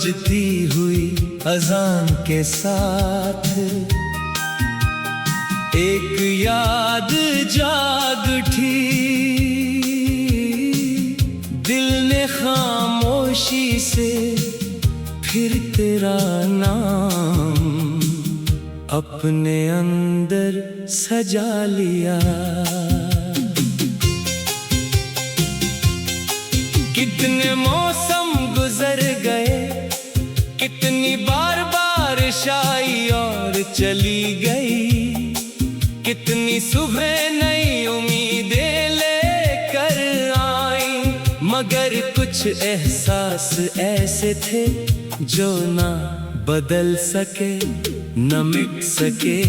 बजती हुई अजान के साथ एक याद जाग उठी। दिल ने खामोशी से फिर तेरा नाम अपने अंदर सजा लिया। कितने मौसम गुजर गए, कितनी बार बारिश आई और चली गई, कितनी सुबह नई उम्मीदें लेकर आई, मगर कुछ एहसास ऐसे थे जो ना बदल सके न मिट सके।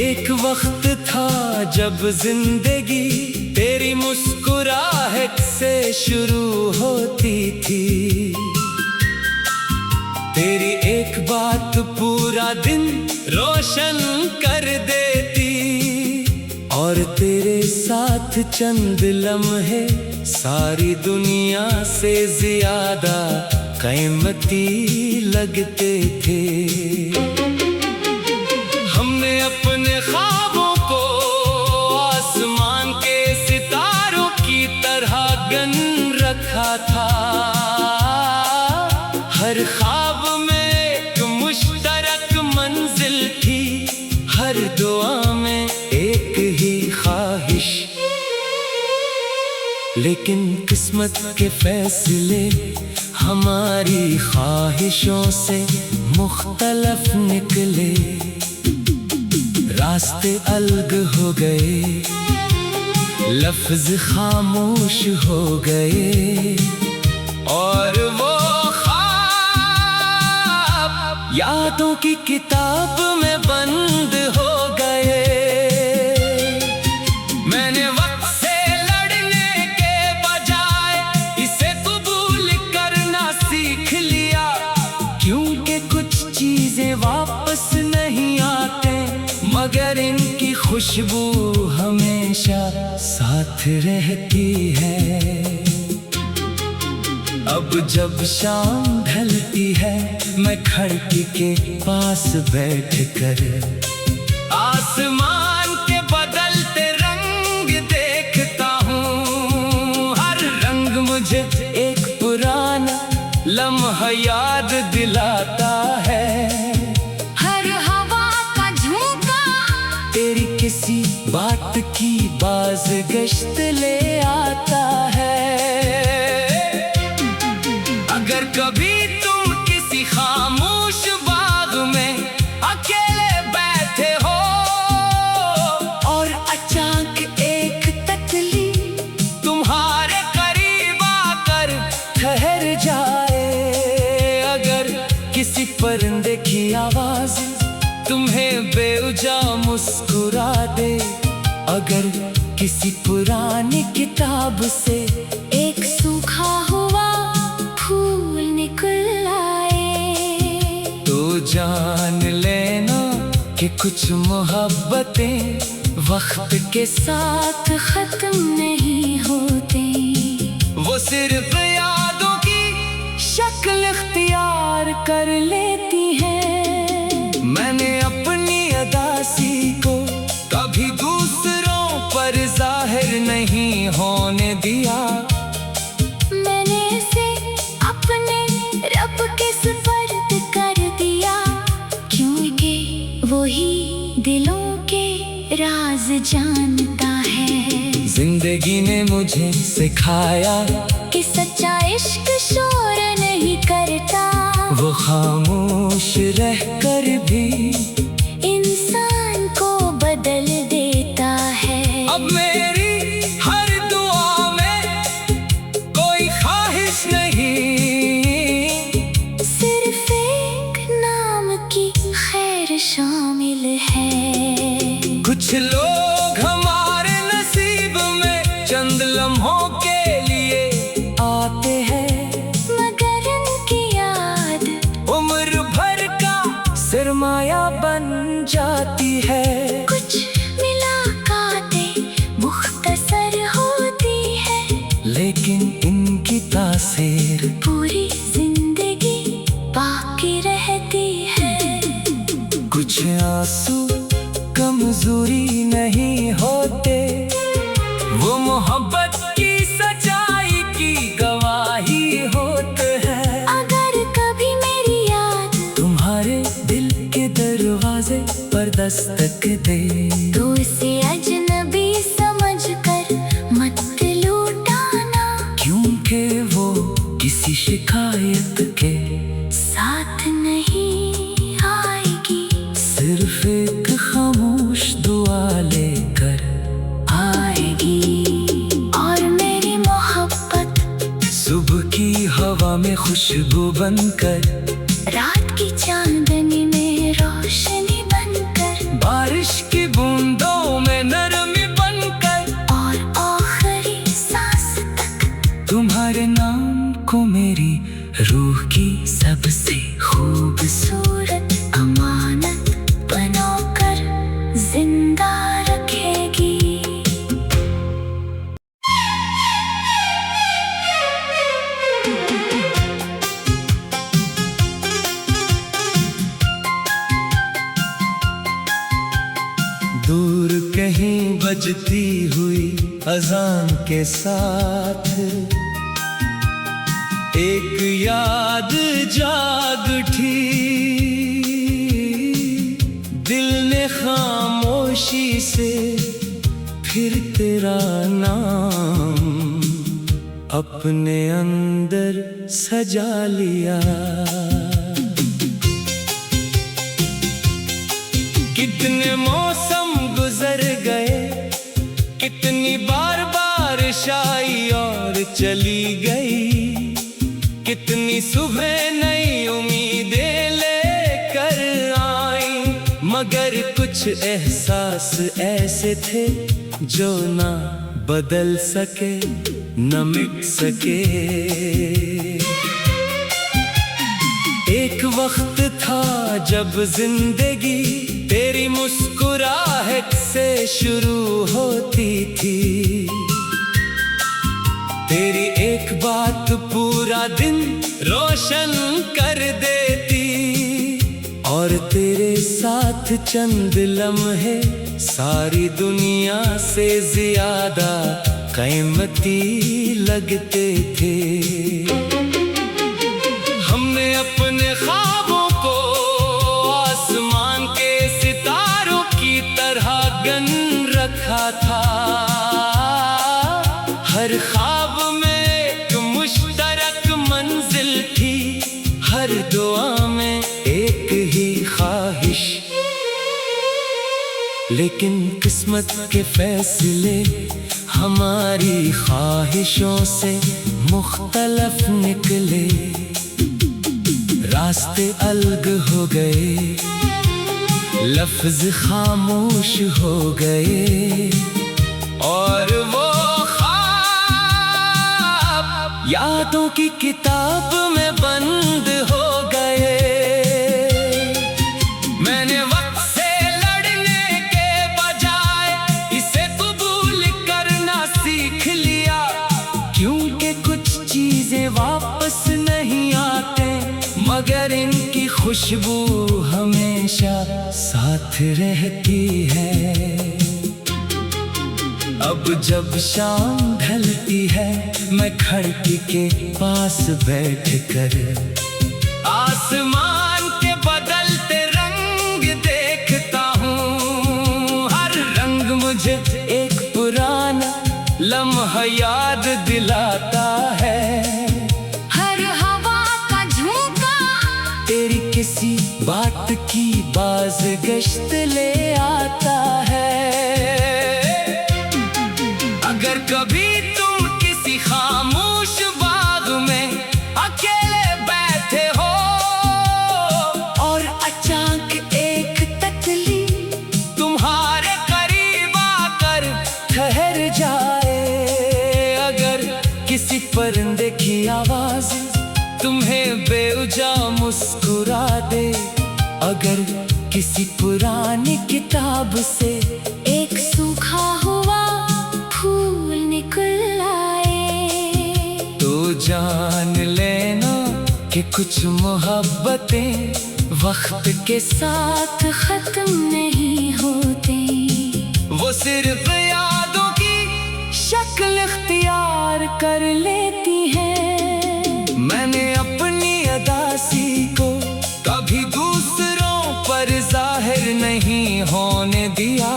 एक वक्त था जब जिंदगी तेरी मुस्कुराहट से शुरू होती थी। तेरी एक बात पूरा दिन रोशन कर देती, और तेरे साथ चंद लम्हे सारी दुनिया से ज्यादा कीमती लगते थे। हमने अपने ख्वाबों को आसमान के सितारों की तरह गन रखा था। हर ख्वाब में एक मुश्तरक मंजिल थी, हर दुआ में एक ही ख्वाहिश। लेकिन किस्मत के फैसले हमारी ख्वाहिशों से मुख्तलफ निकले। रास्ते अलग हो गए, लफ्ज खामोश हो गए, और वो ख्वाब यादों की किताब में बंद हो गए। मैंने वक्त से लड़ने के बजाय इसे कबूल करना सीख लिया, क्योंकि कुछ चीजें वापस नहीं आते, मगर इनकी खुशबू हमेशा साथ रहती है। अब जब शाम ढलती है, मैं खिड़की के पास बैठकर आसमान के बदलते रंग देखता हूँ। हर रंग मुझे एक पुराना लम्हा याद दिलाता है। तेरी किसी बात की बाज़गश्त ले आता है। अगर कभी तुम किसी खामोश बाग में अकेले बैठे हो और अचानक एक तितली तुम्हारे करीब आकर ठहर जाए, अगर किसी परिंदे की आवाज तुम्हें बेवजह मुस्कुरा दे, अगर किसी पुरानी किताब से एक सूखा हुआ फूल निकल आए, तो जान लेना कि कुछ मोहब्बतें वक्त के साथ खत्म नहीं होती। वो सिर्फ यादों की शक्ल इख्तियार कर लेती हैं। मैंने अपनी अदासी को कभी दूसरों पर जाहिर नहीं होने दिया। मैंने इसे अपने रब के सुपर्द कर दिया, क्योंकि वही दिलों के राज जानता है। जिंदगी ने मुझे सिखाया कि सच्चा इश्क शोर नहीं करता, वो खामोश रहकर भी इंसान को बदल देता है। अब मेरी हर दुआ में कोई ख्वाहिश नहीं, सिर्फ एक नाम की खैर शामिल है। कुछ लोग हमारे नसीब में चंद लम्हों के लिए आते हैं, मगर उनकी याद उम्र भर का सरमाया बन जाती है। कुछ मुलाकातें मुख्तसर होती है, लेकिन इनकी तासीर कुछ आंसू कमजोरी नहीं होते, वो मोहब्बत की सच्चाई की गवाही होते हैं। अगर कभी मेरी याद तुम्हारे दिल के दरवाजे पर दस्तक दे, तो इसे अजनबी समझकर मत लौटाना, क्योंकि वो किसी शिकायत के साथ नहीं आएगी। सिर्फ एक खामोश दुआ लेकर आएगी। और मेरी मोहब्बत सुबह की हवा में खुशबू बनकर, रात की चांदनी में रोशनी बनकर, बारिश की बूंदों में नरमी बनकर, और आखिरी सांस तक तुम्हारे नाम को मेरी रूह की सबसे खूबसूरत अमानत बनाकर जिंदा रखेगी। दूर कहीं बजती हुई अजान के साथ एक याद जाग उठी, दिल ने खामोशी से फिर तेरा नाम अपने अंदर सजा लिया। कितने मौसम गुजर गए, कितनी बार बारिश आई और चली गई, कितनी सुबह नई उम्मीदें लेकर आई, मगर कुछ एहसास ऐसे थे जो ना बदल सके न मिट सके। एक वक्त था जब जिंदगी तेरी मुस्कुराहट से शुरू होती थी, तेरी एक बात पूरा दिन रोशन कर देती, और तेरे साथ चंद लम्हे सारी दुनिया से ज्यादा कीमती लगते थे। हमने अपने ख्वाबों को आसमान के सितारों की तरह गन रखा था, हर ख्वाब में एक मुश्तरक मंजिल थी, हर दुआ में एक ही ख्वाहिश। लेकिन किस्मत के फैसले हमारी ख्वाहिशों से मुख्तलफ निकले, रास्ते अलग हो गए, लफ्ज खामोश हो गए, और वो ख्वाब यादों की किताब में बंद हो गए। मैंने वक्त से लड़ने के बजाय इसे कबूल करना सीख लिया, क्योंकि कुछ चीजें वापस नहीं आते, मगर इनकी खुशबू हमेशा साथ रहती है। अब जब शाम ढलती है, मैं खिड़की के पास बैठकर आसमान के बदलते रंग देखता हूँ। हर रंग मुझे एक पुराना लम्हा याद दिलाता है, हर हवा का झोंका तेरी किसी बात की बाज़गश्त ले आता है। अगर कभी तुम किसी खामोश बाग में अकेले बैठे हो, और अचानक एक तितली तुम्हारे करीब आकर ठहर जाए, अगर किसी परिंदे की आवाज तुम्हें बेवजह मुस्कुरा दे, अगर किसी पुरानी किताब से एक सूखा हुआ फूल निकल आए, तो जान लेना कि कुछ मोहब्बतें वक्त के साथ खत्म नहीं होते, वो सिर्फ यादों की शक्ल इख्तियार कर लेती है। मैंने अपनी अदासी को कभी दूसरों पर जाहिर नहीं होने दिया।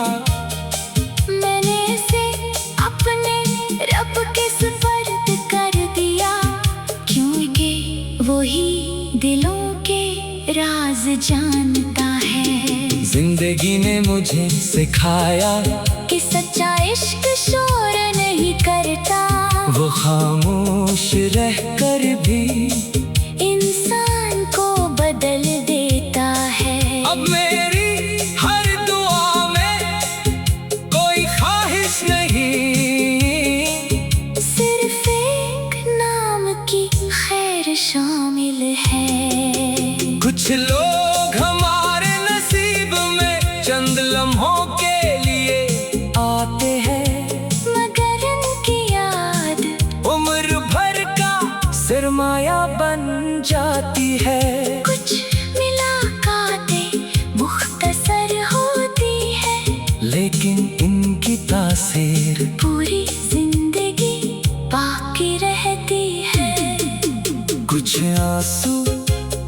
मैंने इसे अपने रब के सुपर्द कर दिया, क्योंकि वो ही दिलों के राज जानता है। जिंदगी ने मुझे सिखाया कि सच्चा इश्क शोर नहीं करता, वो खामोश रहकर भी इंसान को बदल देता है। अब मेरी हर दुआ में कोई ख्वाहिश नहीं, सिर्फ एक नाम की खैर शामिल है। कुछ लोग हमारे नसीब में चंद लम्हों के लिए आते हैं, मगर उनकी याद उम्र भर का सरमाया बन जाती है। कुछ मुलाकातें मुख्तसर होती है, लेकिन इनकी तासीर पूरी जिंदगी बाकी रहती है। कुछ आंसू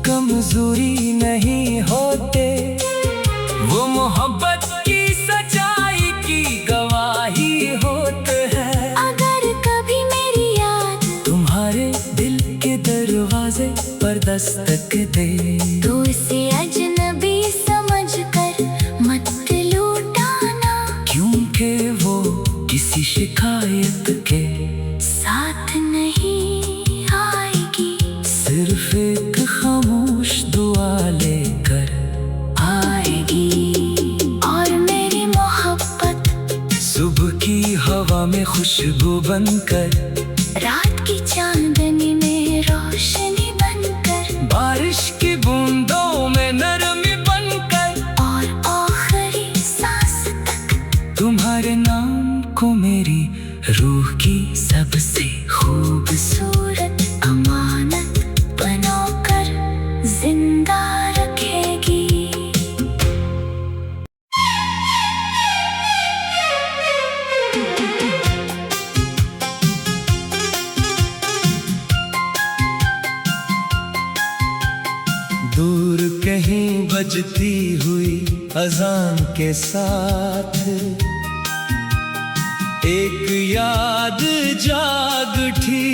कमजोरी नहीं होते, वो मोहब्बत की सच्चाई की गवाही होते हैं। अगर कभी मेरी याद तुम्हारे दिल के दरवाजे पर दस्तक दे, तो इसे अजनबी समझकर मत लूटाना, क्योंकि वो किसी शिकायत के साथ नहीं आएगी, सिर्फ एक खामोश दुआ लेकर आएगी। और मेरी मोहब्बत सुबह की हवा में खुशबू बनकर, रात की चांदनी में रोशनी बनकर, बारिश की बूंदों में नरमी बनकर, और आखिरी सांस तक तुम्हारे नाम को मेरी रूह की सबसे खूबसूरत अमानत बनाकर जिंदा रखेगी। दूर कहीं बजती हुई अजान के साथ एक याद जाग उठी।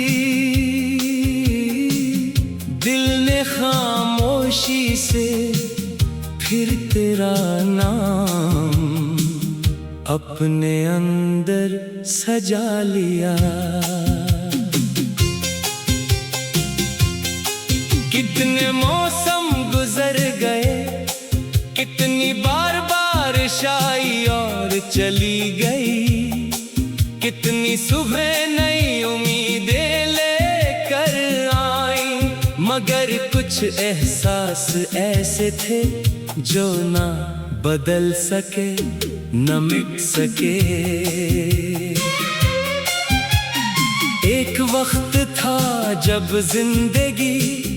दिल ने खामोशी से फिर तेरा नाम अपने अंदर सजा लिया। कितने मौसम गुजर गए, कितनी बार बारिश आई और चली गई, कितनी सुबह नई उम्मीदें लेकर आई, मगर कुछ एहसास ऐसे थे जो ना बदल सके न मिट सके। एक वक्त था जब जिंदगी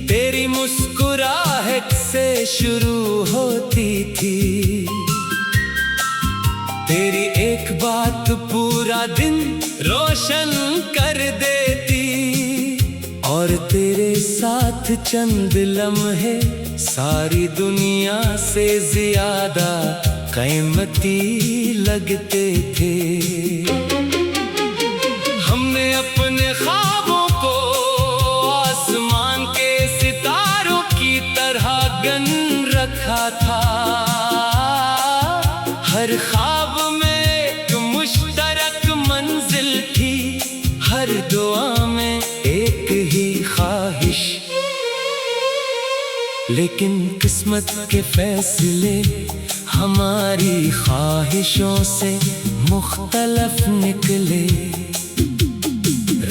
तेरी मुस्कुराहट से शुरू होती थी, तेरी एक बात पूरा दिन रोशन कर देती, और तेरे साथ चंद लम्हे सारी दुनिया से ज्यादा कीमती लगते थे। हमने अपने ख्वाबों को आसमान के सितारों की तरह गन रखा था, हर ख्वाब में एक मुश्तरक मंजिल थी, हर दुआ में एक ही ख्वाहिश। लेकिन किस्मत के फैसले हमारी ख्वाहिशों से मुख्तलफ निकले,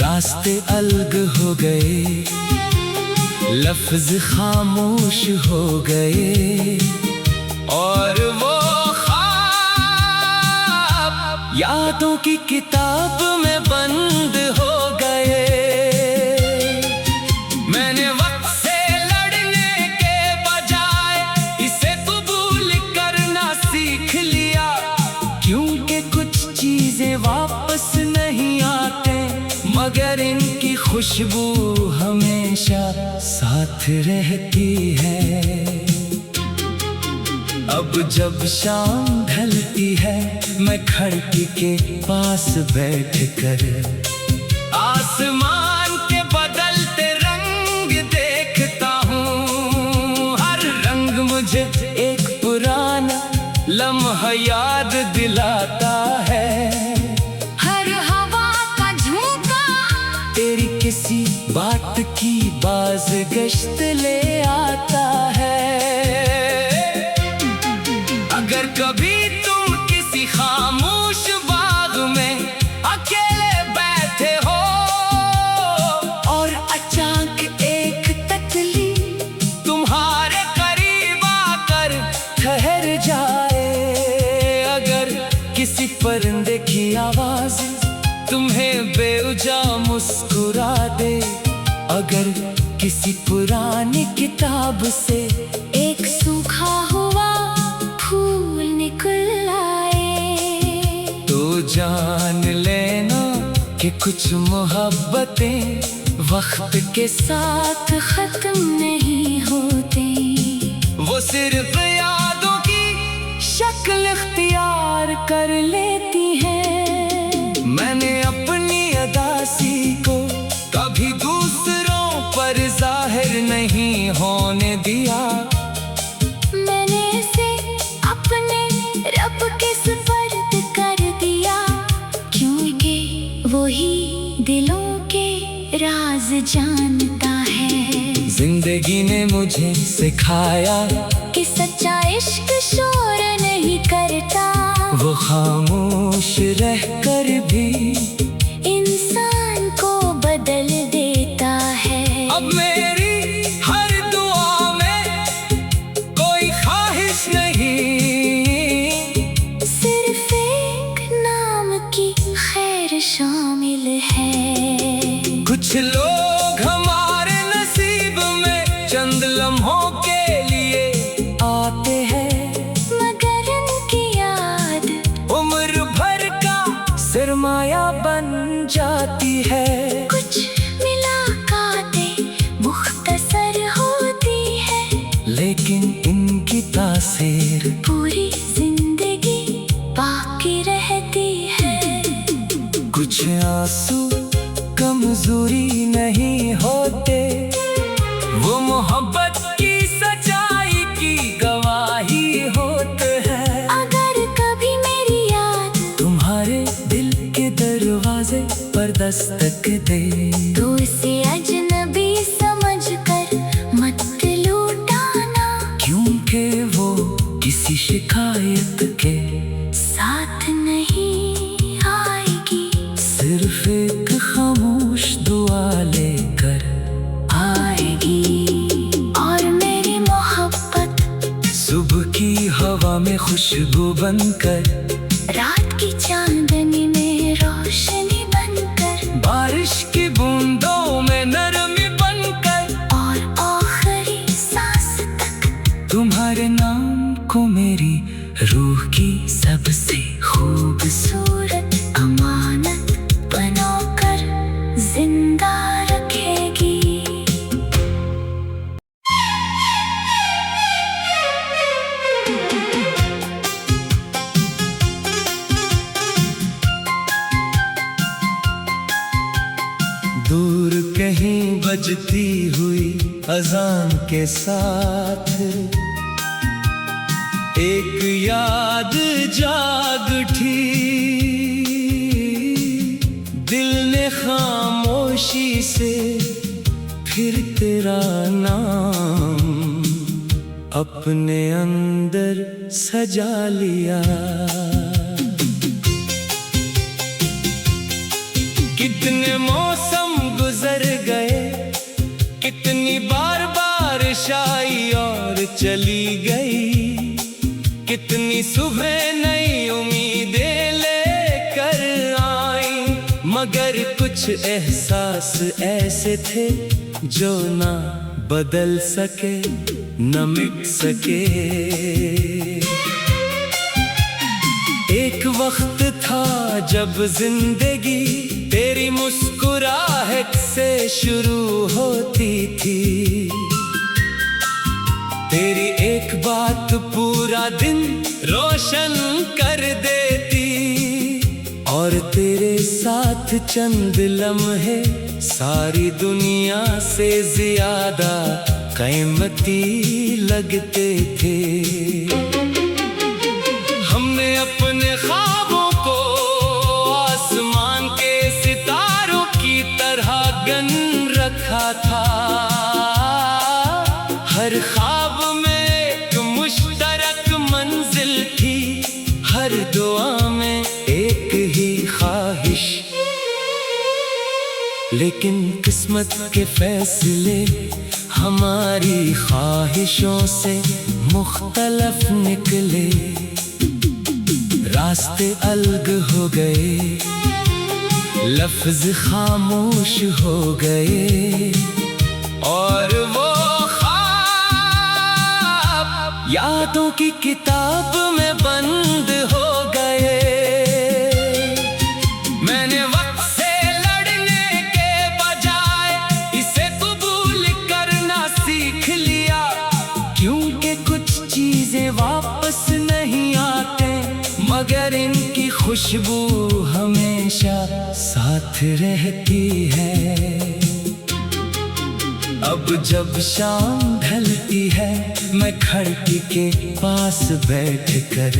रास्ते अलग हो गए, लफ्ज खामोश हो गए, और वो ख्वाब यादों की किताब में बंद हो गए। मैंने वक्त से लड़ने के बजाय खुशबू हमेशा साथ रहती है। अब जब शाम ढलती है मैं खिड़की के पास बैठकर आसमान के बदलते रंग देखता हूँ। हर रंग मुझे एक पुराना लम्हा याद दिलाता है। हर हवा का झोंका तेरी किसी बात की बाज़गश्त ले आता है। अगर कभी तुम किसी खामोश बाग में अकेले बैठे हो और अचानक एक तितली तुम्हारे करीब आकर ठहर जाए, अगर किसी परिंदे की आवाज तुम्हें बेवजह मुस्कुरा दे, अगर किसी पुरानी किताब से एक सूखा हुआ फूल निकल आए, तो जान लेना कि कुछ मोहब्बतें वक्त के साथ खत्म नहीं होते। वो सिर्फ यादों की शक्ल इख्तियार कर लेती हैं। मैंने अपनी अदासी को कभी दूसरों पर जाहिर नहीं होने दिया। मैंने इसे अपने रब के सुपर्द कर दिया, क्योंकि वही दिलों के राज जानता है। जिंदगी ने मुझे सिखाया कि सच्चा इश्क शोर नहीं करता, वो खामोश रहकर भी इंसान को बदल देता है। अब मेरी हर दुआ में कोई ख्वाहिश नहीं, सिर्फ एक नाम की खैर शामिल है। कुछ लोग हमारे नसीब में चंद लम्हों के लिए आते हैं, मगर उनकी याद उम्र भर का सरमाया बन जाती है। कुछ मुलाकातें मुख्तसर होती है, लेकिन इनकी तासीर पूरी जिंदगी बाकी रहती है। कुछ आंसू कमजोरी नहीं होते, वो मोहब्बत की सच्चाई की गवाही होते हैं। अगर कभी मेरी याद तुम्हारे दिल के दरवाजे पर दस्तक दे, तो इसे अजनबी समझकर मत लूटाना, क्योंकि वो किसी शिकायत के साथ नहीं आएगी। सिर्फ एक खामोश दुआ लेकर आएगी और मेरी मोहब्बत सुबह की हवा में खुशबू बनकर, रात की चांदनी में रोशनी बनकर, बारिश की बूंदों में नरमी बनकर, और आखिरी सांस तक तुम्हारे नाम को मेरी रूह की सबसे खूबसूरत अमानत बनाकर जिंदा रखेगी। दूर कहीं बजती हुई अजान के साथ एक याद जाग उठी। दिल ने खामोशी से फिर तेरा नाम अपने अंदर सजा लिया। कितने मौसम गुजर गए, कितनी बार बारिश आई और चली गई, कितनी सुबह नई उम्मीदें लेकर आई, मगर कुछ एहसास ऐसे थे जो ना बदल सके न मिट सके। एक वक्त था जब जिंदगी तेरी मुस्कुराहट से शुरू होती थी। तेरी एक बात पूरा दिन रोशन कर देती, और तेरे साथ चंद लम्हे सारी दुनिया से ज्यादा कीमती लगते थे। हमने अपने ख्वाबों को आसमान के सितारों की तरह गन रखा था। हर ख्वाब में एक मुश्तरक मंजिल थी, हर दुआ में एक ही ख्वाहिश। लेकिन किस्मत के फैसले हमारी ख्वाहिशों से मुख्तलफ निकले। रास्ते अलग हो गए, लफ्ज खामोश हो गए, और वो ख्वाब यादों की किताब में बंद हो गए। मैंने वक्त से लड़ने के बजाय इसे कबूल करना सीख लिया, क्योंकि कुछ चीजें वापस नहीं आते, मगर इनकी खुशबू हमेशा साथ रहती है। अब जब शाम ढलती है, मैं खिड़की के पास बैठकर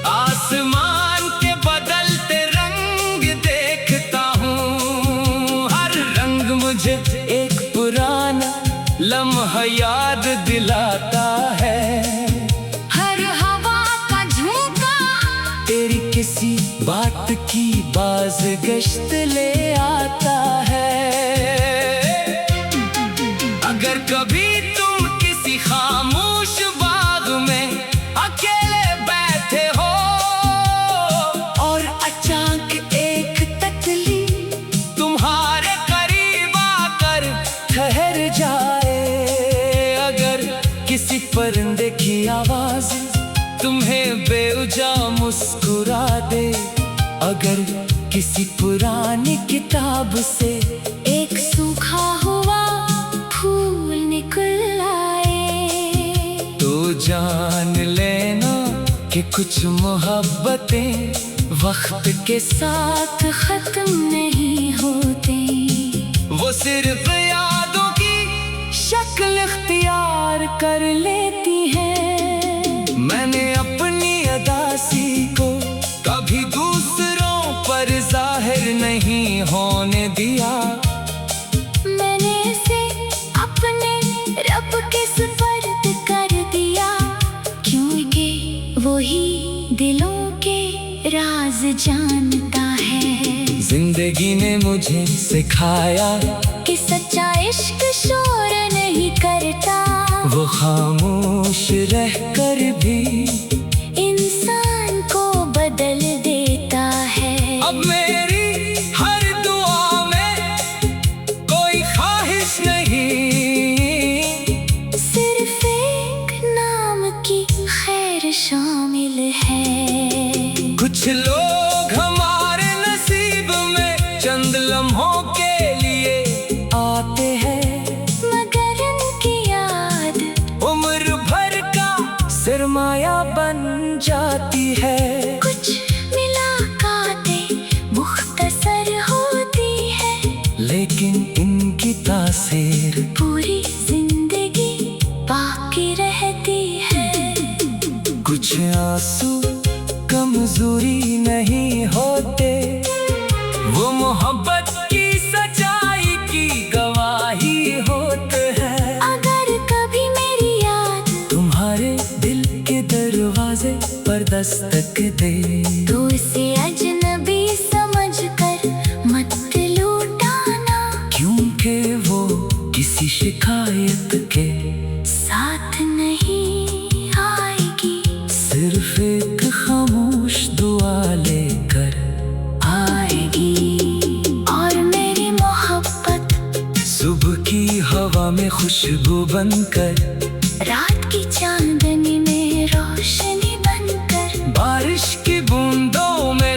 आसमान के बदलते रंग देखता हूँ। हर रंग मुझे एक पुराना लम्हा याद दिलाता है। हर हवा का झोंका तेरी किसी बात की बाज़गश्त ले आता है। अगर कभी तुम किसी खामोश बाग में अकेले बैठे हो, और अचानक एक तितली तुम्हारे करीब आकर ठहर जाए, अगर किसी परिंदे की आवाज तुम्हें बेवजह मुस्कुरा दे, अगर किसी पुरानी किताब से एक सूखा हुआ फूल निकल आए, तो जान लेना कि कुछ मोहब्बतें वक्त के साथ खत्म नहीं होते। वो सिर्फ यादों की शक्ल इख्तियार कर लेती हैं। मैंने अपनी अदासी को कभी दूसरों पर जाहिर नहीं होने दिया। मैंने इसे अपने रब के सुपर्द कर दिया, क्योंकि वही दिलों के राज जानता है। जिंदगी ने मुझे सिखाया कि सच्चा इश्क शोर नहीं करता, वो खामोश रहकर भी इंसान को बदल देता है। अब मेरी हर दुआ में कोई ख्वाहिश नहीं, सिर्फ एक नाम की खैर शामिल है। कुछ लोग हमारे नसीब में चंद लम्हों के लिए आते हैं, मगर उनकी याद उम्र भर का सरमाया बन जाती है। कुछ मुलाकातें मुख्तसर होती है, लेकिन इनकी तासीर पूरी जिंदगी बाकी रहती है। कुछ आंसू कमजोरी नहीं होते, वो मोहब्बत की सच्चाई की गवाही होते हैं। अगर कभी मेरी याद तुम्हारे दिल के दरवाजे पर दस्तक दे, तो इसे अजनबी समझकर मत लौटाना, क्योंकि वो किसी शिकायत के साथ नहीं आएगी। सिर्फ एक खामोश दुआ लेकर आएगी। और मेरी मोहब्बत सुबह की हवा में खुशबू बनकर, रात की चांदनी में रोशनी बनकर, बारिश की बूंदों में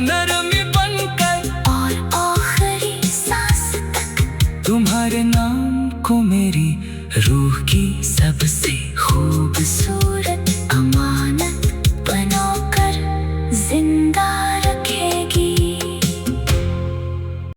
रूह की सबसे खूबसूरत